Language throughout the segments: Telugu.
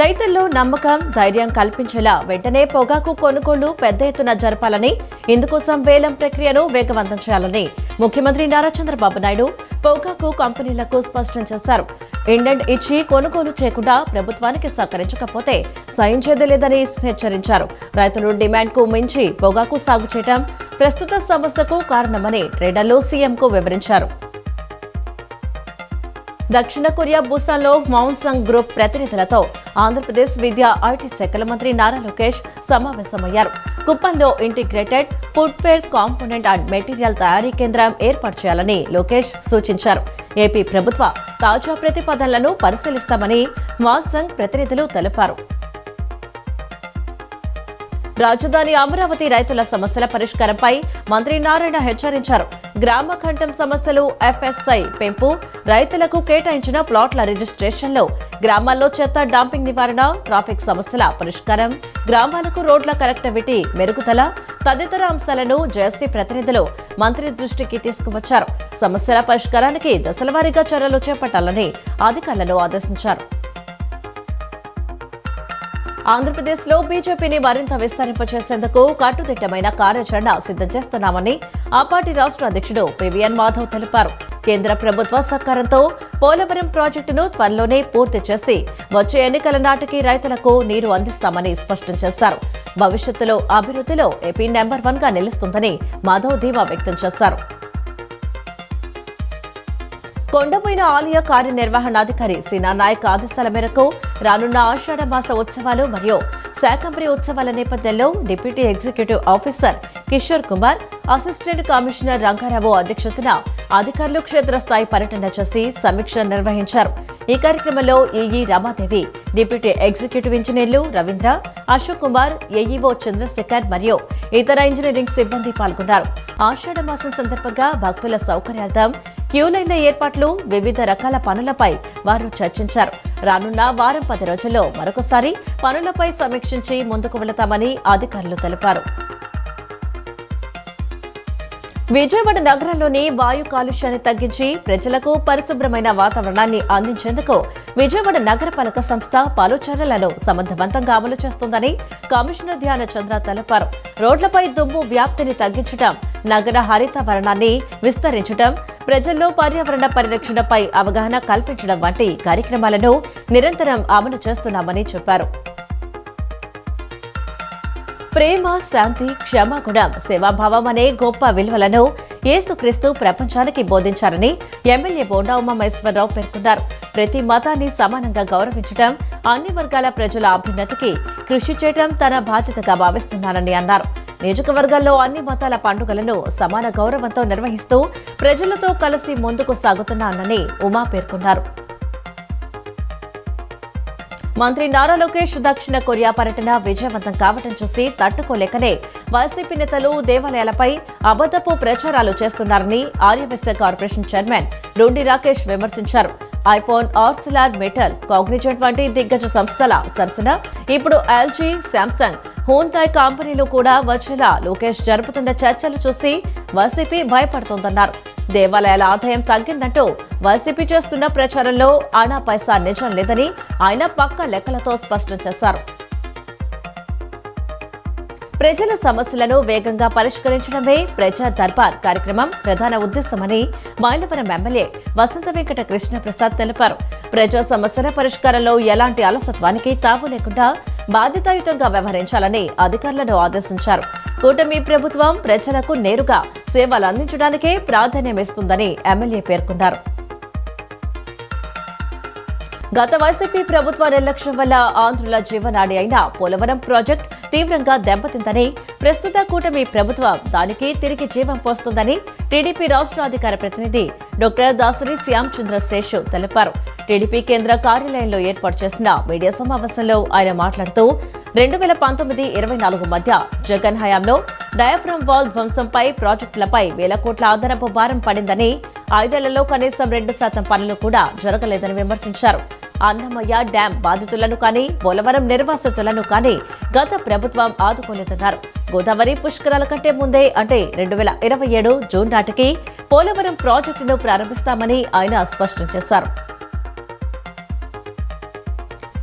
రైతుల్లో నమ్మకం, ధైర్యం కల్పించేలా వెంటనే పొగాకు కొనుగోళ్లు పెద్ద ఎత్తున జరపాలని, ఇందుకోసం వేలం ప్రక్రియను వేగవంతం చేయాలని ముఖ్యమంత్రి నారా చంద్రబాబు నాయుడు పొగాకు కంపెనీలకు స్పష్టం చేశారు. ఇండెంట్ ఇచ్చి కొనుగోలు చేయకుండా ప్రభుత్వానికి సహకరించకపోతే సహించేది లేదని హెచ్చరించారు. రైతులు డిమాండ్కు మించి పొగాకు సాగు చేయడం ప్రస్తుత సమస్యకు కారణమని ట్రేడర్లు సీఎంకు వివరించారు. దక్షిణ కొరియా బుసాన్లో మాన్సంగ్ గ్రూప్ ప్రతినిధులతో ఆంధ్రప్రదేశ్ విద్యా ఐటీ శాఖల మంత్రి నారా లోకేష్ సమావేశమయ్యారు. కుప్పంలో integrated footwear component and material తయారీ కేంద్రం ఏర్పాటు చేయాలని లోకేష్ సూచించారు. ఏపీ ప్రభుత్వ తాజా ప్రతిపాదనలను పరిశీలిస్తామని మాన్సంగ్ ప్రతినిధులు తెలిపారు. రాజధాని అమరావతి రైతుల సమస్యల పరిష్కారంపై మంత్రి నారాయణ హెచ్చరించారు. గ్రామ ఖండం సమస్యలు, ఎఫ్ఎస్ఐ పెంపు, రైతులకు కేటాయించిన ప్లాట్ల రిజిస్ట్రేషన్లు, గ్రామాల్లో చెత్త డంపింగ్ నివారణ, ట్రాఫిక్ సమస్యల పరిష్కారం, గ్రామాలకు రోడ్ల కనెక్టివిటీ మెరుగుదల తదితర అంశాలను జేఎస్సీ ప్రతినిధులు మంత్రి దృష్టికి తీసుకువచ్చారు. సమస్యల పరిష్కారానికి దశలవారీగా చర్యలు చేపట్టాలని అధికారులను ఆదేశించారు. ఆంధ్రప్రదేశ్లో బీజేపీని మరింత విస్తరింపచేసేందుకు కట్టుదిట్టమైన కార్యాచరణ సిద్ధం చేస్తున్నామని ఆ పార్టీ రాష్ట్ర అధ్యక్షుడు పివిఎన్ మాధవ్ తెలిపారు. కేంద్ర ప్రభుత్వ సహకారంతో పోలవరం ప్రాజెక్టును త్వరలోనే పూర్తి చేసి వచ్చే ఎన్నికల నాటికి రైతులకు నీరు అందిస్తామని స్పష్టం చేశారు. భవిష్యత్తులో అభివృద్ధిలో ఏపీ నెంబర్ 1గా నిలుస్తుందని మాధవ్ ధీమా వ్యక్తం చేశారు. కొండపోయిన ఆలయ కార్యనిర్వహణాధికారి సీనా నాయక్ ఆదేశాల మేరకు రానున్న ఆషాఢ మాస ఉత్సవాలు మరియు శాకంబరి ఉత్సవాల నేపథ్యంలో deputy executive officer Kishore Kumar, assistant commissioner Rangarao అధ్యక్షతన అధికారులు క్షేత్రస్థాయి పర్యటన చేసి సమీక్ష నిర్వహించారు. ఈ కార్యక్రమంలో ఈఈ రమాదేవి, డిప్యూటీ ఎగ్జిక్యూటివ్ ఇంజనీర్లు రవీంద్ర, అశోక్ కుమార్, ఏఈఓ చంద్రశేఖర్ మరియు ఇతర ఇంజనీరింగ్ సిబ్బంది పాల్గొన్నారు. ఆషాఢ మాసం సందర్భంగా భక్తుల సౌకర్యార్థం క్యూలైన్ల ఏర్పాట్లు, వివిధ రకాల పనులపై వారు చర్చించారు. రానున్న వారం 10 రోజుల్లో మరొకసారి పనులపై సమీక్షించి ముందుకు వెళతామని అధికారులు తెలిపారు. విజయవాడ నగరంలోని వాయు కాలుష్యాన్ని తగ్గించి ప్రజలకు పరిశుభ్రమైన వాతావరణాన్ని అందించేందుకు విజయవాడ నగరపాలక సంస్థ పలు చర్యలను సమర్థవంతంగా అమలు చేస్తోందని కమిషనర్ ధ్యాన చంద్ర తెలిపారు. రోడ్లపై దుమ్ము వ్యాప్తిని తగ్గించడం, నగర హరితవరణాన్ని విస్తరించడం, ప్రజల్లో పర్యావరణ పరిరక్షణపై అవగాహన కల్పించడం వంటి కార్యక్రమాలను నిరంతరం అమలు చేస్తున్నామని చెప్పారు. ప్రేమ, శాంతి, క్షమాగుణం, సేవాభావం అనే గొప్ప విలువలను యేసుక్రీస్తు ప్రపంచానికి బోధించారని ఎమ్మెల్యే బోండా ఉమామహేశ్వరరావు పేర్కొన్నారు. ప్రతి మతాన్ని సమానంగా గౌరవించడం, అన్ని వర్గాల ప్రజల అభ్యున్నతికి కృషి చేయడం తన బాధ్యతగా భావిస్తున్నారని అన్నారు. నియోజకవర్గాల్లో అన్ని మతాల పండుగలను సమాన గౌరవంతో నిర్వహిస్తూ ప్రజలతో కలిసి ముందుకు సాగుతున్నానని ఉమా పేర్కొన్నారు. మంత్రి నారా లోకేష్ దక్షిణ కొరియా పర్యటన విజయవంతం కావడం చూసి తట్టుకోలేకనే వైసీపీ నేతలు దేవాలయాలపై అబద్ధపు ప్రచారాలు చేస్తున్నారని ఆర్యవైశ్య కార్పొరేషన్ చైర్మన్ రూండి రాకేష్ విమర్శించారు. ఐఫోన్, ఆర్సిలార్ మెటల్, కాగ్నిజెంట్ వంటి దిగ్గజ సంస్థల సరసన ఇప్పుడు ఎల్జీ, శాంసంగ్, హూందాయ్ కంపెనీలు కూడా వచ్చేలా లోకేష్ జరుపుతున్న చర్చలు చూసి వైసీపీ భయపడుతోందన్నారు. దేవాలయాల ఆదాయం తగ్గిందంటూ వైసీపీ చేస్తున్న ప్రచారంలో ఆనా పైసా నిజం లేదని ఆయన పక్క లెక్కలతో స్పష్టం చేశారు. ప్రజల సమస్యలను వేగంగా పరిష్కరించడమే ప్రజా దర్బార్ కార్యక్రమం ప్రధాన ఉద్దేశమని మైలవరం ఎమ్మెల్యే వసంత వెంకట కృష్ణ ప్రసాద్ తెలిపారు. ప్రజా సమస్యల పరిష్కారంలో ఎలాంటి అలసత్వానికి తావు లేకుండా బాధ్యతాయుతంగా వ్యవహరించాలని అధికారులను ఆదేశించారు. కూటమి ప్రభుత్వం ప్రజలకు నేరుగా సేవలు అందించడానికే ప్రాధాన్యమిస్తుందని ఎమ్మెల్యే పేర్కొన్నారు. గత వైసీపీ ప్రభుత్వ నిర్లక్ష్యం వల్ల ఆంధ్రుల జీవనాడి అయిన పోలవరం ప్రాజెక్టు తీవ్రంగా దెబ్బతిందని, ప్రస్తుత కూటమి ప్రభుత్వం దానికి తిరిగి జీవం పోస్తుందని టీడీపీ రాష్ట్ర అధికార ప్రతినిధి డాక్టర్ దాసరి శ్యామచంద్ర శేషు తెలిపారు. టీడీపీ కేంద్ర కార్యాలయంలో ఏర్పాటు చేసిన మీడియా సమావేశంలో ఆయన మాట్లాడుతూ 2019-24 మధ్య జగన్ హయాంలో డయాఫ్రమ్ వాల్ ధ్వంసంపై ప్రాజెక్టులపై వేల కోట్ల అదనపు భారం పడిందని, 5 ఏళ్లలో కనీసం 2% పనులు కూడా జరగలేదని విమర్శించారు. అన్నమయ్య డ్యాం బాధితులను కానీ, పోలవరం నిర్వాసితులను కానీ గత ప్రభుత్వం ఆదుకోలేదన్నారు. గోదావరి పుష్కరాల కంటే ముందే అంటే 2027 జూన్ నాటికి పోలవరం ప్రాజెక్టును ప్రారంభిస్తామని ఆయన స్పష్టం చేశారు.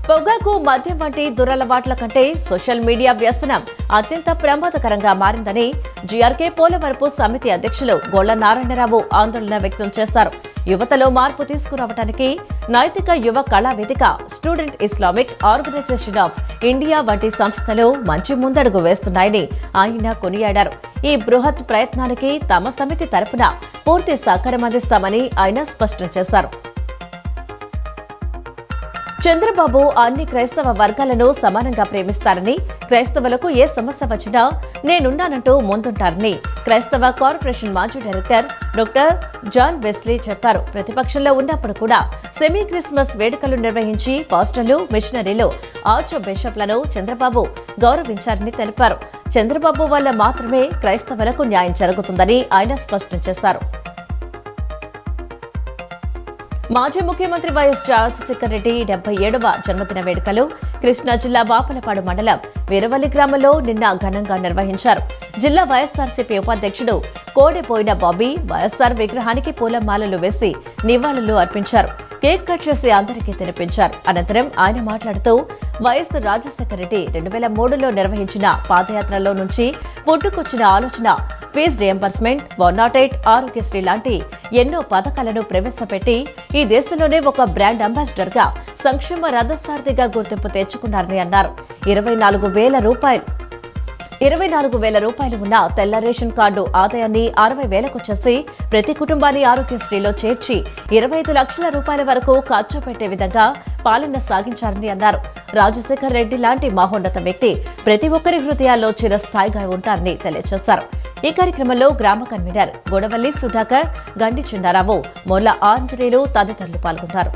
పొగాకు, మద్యం వంటి దురలవాట్ల కంటే సోషల్ మీడియా వ్యసనం అత్యంత ప్రమాదకరంగా మారిందని జీఆర్కే పోలవరపు సమితి అధ్యక్షులు గొల్ల నారాయణరావు ఆందోళన వ్యక్తం చేశారు. యువతలో మార్పు తీసుకురావడానికి నైతిక Yuva Kala Vedika, student Islamic organisation of India వంటి సంస్థలు మంచి ముందడుగు వేస్తున్నాయని ఆయన కొనియాడారు. ఈ బృహత్ ప్రయత్నానికి తమ సమితి తరపున పూర్తి సహకారం అందిస్తామని ఆయన స్పష్టం చేశారు. చంద్రబాబు అన్ని క్రైస్తవ వర్గాలను సమానంగా ప్రేమిస్తారని, క్రైస్తవులకు ఏ సమస్య వచ్చినా నేనున్నానంటూ ముందుంటారని క్రైస్తవ కార్పొరేషన్ మాజీ డైరెక్టర్ డాక్టర్ జాన్ వెస్లీ చెప్పారు. ప్రతిపక్షంలో ఉన్నప్పుడు కూడా సెమీ క్రిస్మస్ వేడుకలు నిర్వహించి పాస్టర్లు, మిషనరీలు, ఆర్చ్ బిషప్లను చంద్రబాబు గౌరవించారని తెలిపారు. చంద్రబాబు వల్ల మాత్రమే క్రైస్తవులకు న్యాయం జరుగుతుందని ఆయన స్పష్టం చేశారు. మాజీ ముఖ్యమంత్రి వైఎస్ రాజశేఖర రెడ్డి 77వ జన్మదిన వేడుకలు కృష్ణా జిల్లా బాపలపాడు మండలం వీరవల్లి గ్రామంలో నిన్న ఘనంగా నిర్వహించారు. జిల్లా వైఎస్ఆర్సీపీ ఉపాధ్యక్షుడు కోడెపోయిన బాబీ వైఎస్ఆర్ విగ్రహానికి పూలమాలలు వేసి నివాళులు అర్పించారు. కేక్ కట్ చేసి అందరికీ తినిపించారు. అనంతరం ఆయన మాట్లాడుతూ వైఎస్ రాజశేఖర రెడ్డి 2003లో నిర్వహించిన పాదయాత్రలో నుంచి పుట్టుకొచ్చిన ఆలోచన ఫీజు రియంబర్స్మెంట్, 108 ఆరోగ్యశ్రీ లాంటి ఎన్నో పథకాలను ప్రవేశపెట్టి ఈ దేశంలోనే ఒక బ్రాండ్ అంబాసిడర్ గా సంక్షేమ రథసారథిగా గుర్తింపు తెచ్చుకున్నారని అన్నారు. 24,000 రూపాయలు ఉన్న తెల్ల రేషన్ కార్డు ఆదాయాన్ని 60,000కు చేసి ప్రతి కుటుంబాన్ని ఆరోగ్యశ్రీలో చేర్చి 25 లక్షల రూపాయల వరకు ఖర్చు పెట్టే విధంగా పాలన సాగించారని అన్నారు. రాజశేఖర్ రెడ్డి లాంటి మహోన్నత వ్యక్తి ప్రతి ఒక్కరి హృదయాల్లో చిరస్థాయిగా ఉంటారని తెలియజేశారు. ఈ కార్యక్రమంలో గ్రామ కన్వీనర్ గొడవల్లి సుధాకర్, గండి చిన్నారావు, మొల్ల ఆంజనేయులు తదితరులు పాల్గొన్నారు.